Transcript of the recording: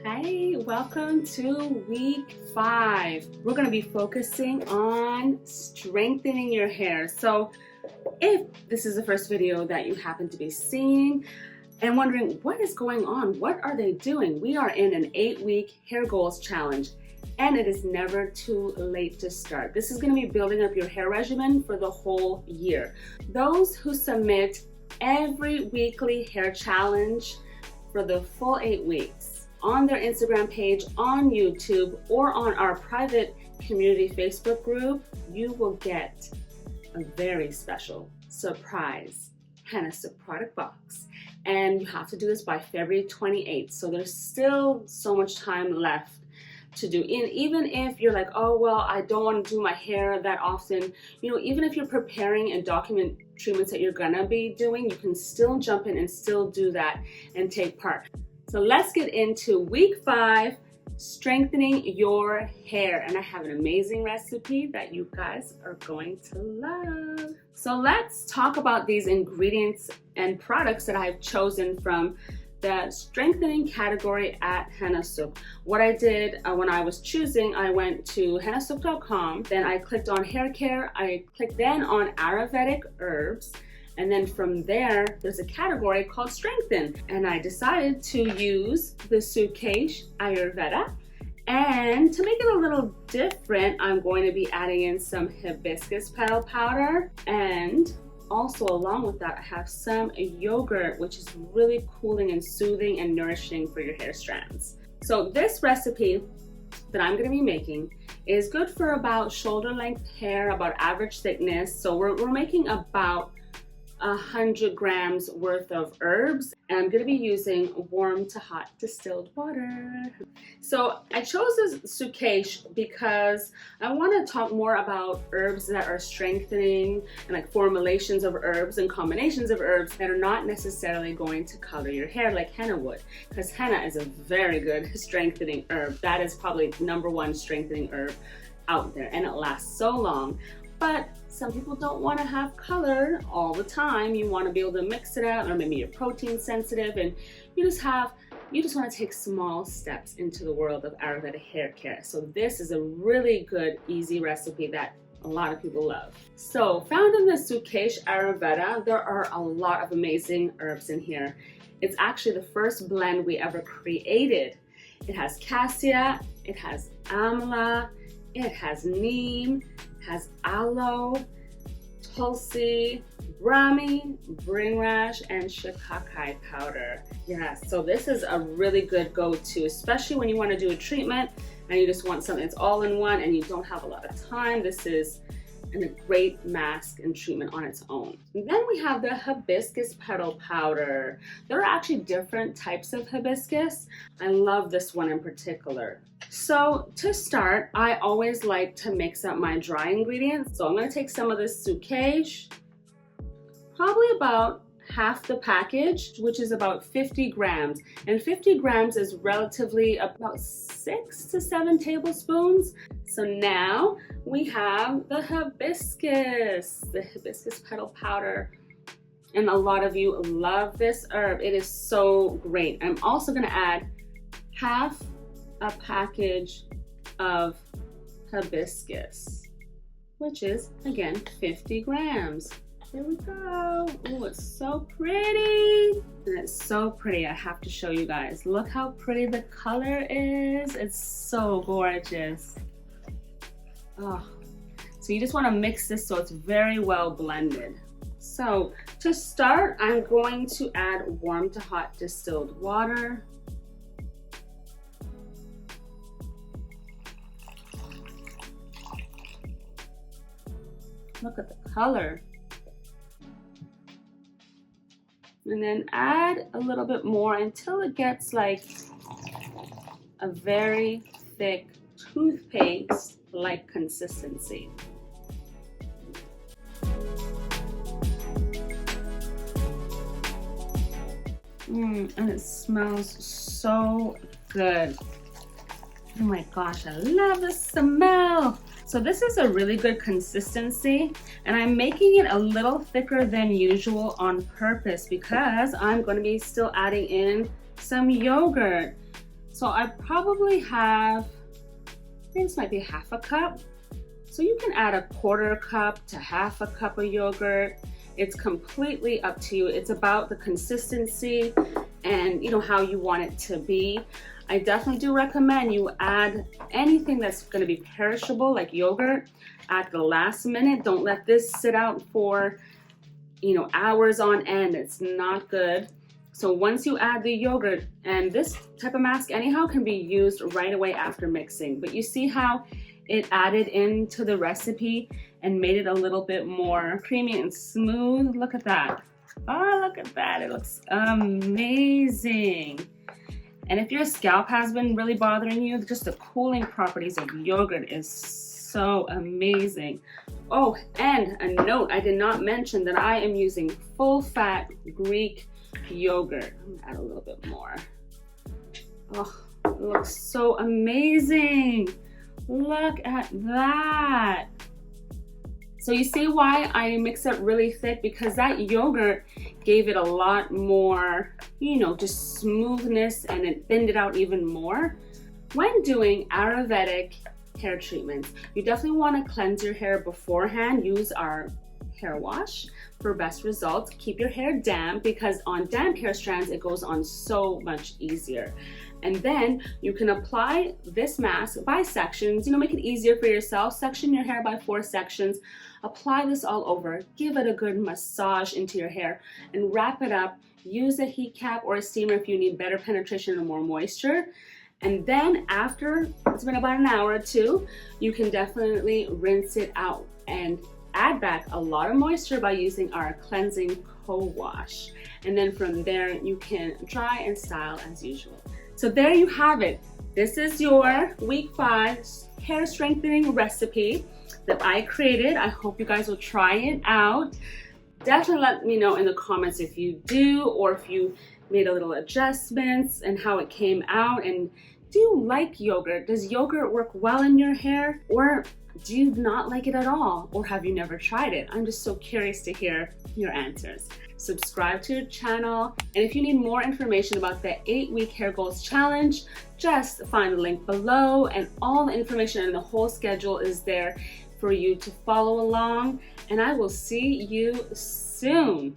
Hey, welcome to week 5. We're going to be focusing on strengthening your hair. So if this is the first video that you happen to be seeing and wondering what is going on, what are they doing? We are in an 8-week hair goals challenge and it is never too late to start. This is going to be building up your hair regimen for the whole year. Those who submit every weekly hair challenge for the full 8 weeks on their Instagram page, on YouTube, or on our private community Facebook group, you will get a very special surprise Hennasooq product box. And you have to do this by February 28th. So there's still so much time left to do. And even if you're like, oh, well, I don't want to do my hair that often, even if you're preparing and document treatments that you're gonna be doing, you can still jump in and still do that and take part. So let's get into week 5, strengthening your hair. And I have an amazing recipe that you guys are going to love. So let's talk about these ingredients and products that I've chosen from the strengthening category at Hennasooq. What I did when I was choosing, I went to hennasooq.com, then I clicked on hair care, I clicked then on Ayurvedic herbs, and then from there, there's a category called strengthen. And I decided to use the Sukesh Ayurveda. And to make it a little different, I'm going to be adding in some hibiscus petal powder. And also along with that, I have some yogurt, which is really cooling and soothing and nourishing for your hair strands. So this recipe that I'm gonna be making is good for about shoulder length hair, about average thickness. So we're making about 100 grams worth of herbs, and I'm going to be using warm to hot distilled water. So I chose this Sukesh because I want to talk more about herbs that are strengthening and like formulations of herbs and combinations of herbs that are not necessarily going to color your hair like henna would, because henna is a very good strengthening herb. That is probably #1 strengthening herb out there, and it lasts so long. But some people don't want to have color all the time. You want to be able to mix it out, or maybe you're protein sensitive and you just want to take small steps into the world of Ayurvedic hair care. So this is a really good, easy recipe that a lot of people love. So found in the Sukesh Ayurveda, there are a lot of amazing herbs in here. It's actually the first blend we ever created. It has cassia, it has amla, it has neem, has aloe, tulsi, brahmi, bringrash, and shikakai powder. Yeah, so this is a really good go-to, especially when you want to do a treatment and you just want something that's all in one and you don't have a lot of time. This is a great mask and treatment on its own. And then we have the hibiscus petal powder. There are actually different types of hibiscus. I love this one in particular. So to start, I always like to mix up my dry ingredients. So I'm going to take some of this Sukesh, probably about half the package, which is about 50 grams. And 50 grams is relatively about 6 to 7 tablespoons. So now we have the hibiscus petal powder. And a lot of you love this herb. It is so great. I'm also going to add half a package of hibiscus, which is again 50 grams. Here we go. Oh, it's so pretty. And it's so pretty. I have to show you guys. Look how pretty the color is. It's so gorgeous. Oh, so you just want to mix this so it's very well blended. So to start, I'm going to add warm to hot distilled water. Look at the color. And then add a little bit more until it gets like a very thick toothpaste-like consistency. And it smells so good. Oh my gosh, I love the smell. So this is a really good consistency, and I'm making it a little thicker than usual on purpose because I'm going to be still adding in some yogurt. So I probably have, I think this might be half a cup. So you can add a quarter cup to half a cup of yogurt. It's completely up to you. It's about the consistency and how you want it to be. I definitely do recommend you add anything that's going to be perishable like yogurt at the last minute. Don't let this sit out for hours on end. It's not good. So once you add the yogurt, and this type of mask anyhow can be used right away after mixing, but you see how it added into the recipe and made it a little bit more creamy and smooth. Look at that. Oh, look at that. It looks amazing. And if your scalp has been really bothering you, just the cooling properties of yogurt is so amazing. Oh, and a note, I did not mention that I am using full-fat Greek yogurt. I'm gonna add a little bit more. Oh, it looks so amazing. Look at that. So you see why I mix it really thick? Because that yogurt gave it a lot more, just smoothness, and it thinned it out even more. When doing Ayurvedic hair treatments, you definitely want to cleanse your hair beforehand. Use our hair wash for best results. Keep your hair damp, because on damp hair strands, it goes on so much easier. And then you can apply this mask by sections, make it easier for yourself. Section your hair by 4 sections. Apply this all over. Give it a good massage into your hair and wrap it up. Use a heat cap or a steamer if you need better penetration and more moisture. And then after it's been about an hour or two, you can definitely rinse it out and add back a lot of moisture by using our cleansing co-wash. And then from there, you can dry and style as usual. So there you have it. This is your week 5 hair strengthening recipe that I created. I hope you guys will try it out. Definitely let me know in the comments if you do, or if you made a little adjustments and how it came out. And do you like yogurt? Does yogurt work well in your hair? Or do you not like it at all? Or have you never tried it? I'm just so curious to hear your answers. Subscribe to your channel, and if you need more information about the 8-week hair goals challenge, just find the link below, and all the information and the whole schedule is there for you to follow along. And I will see you soon.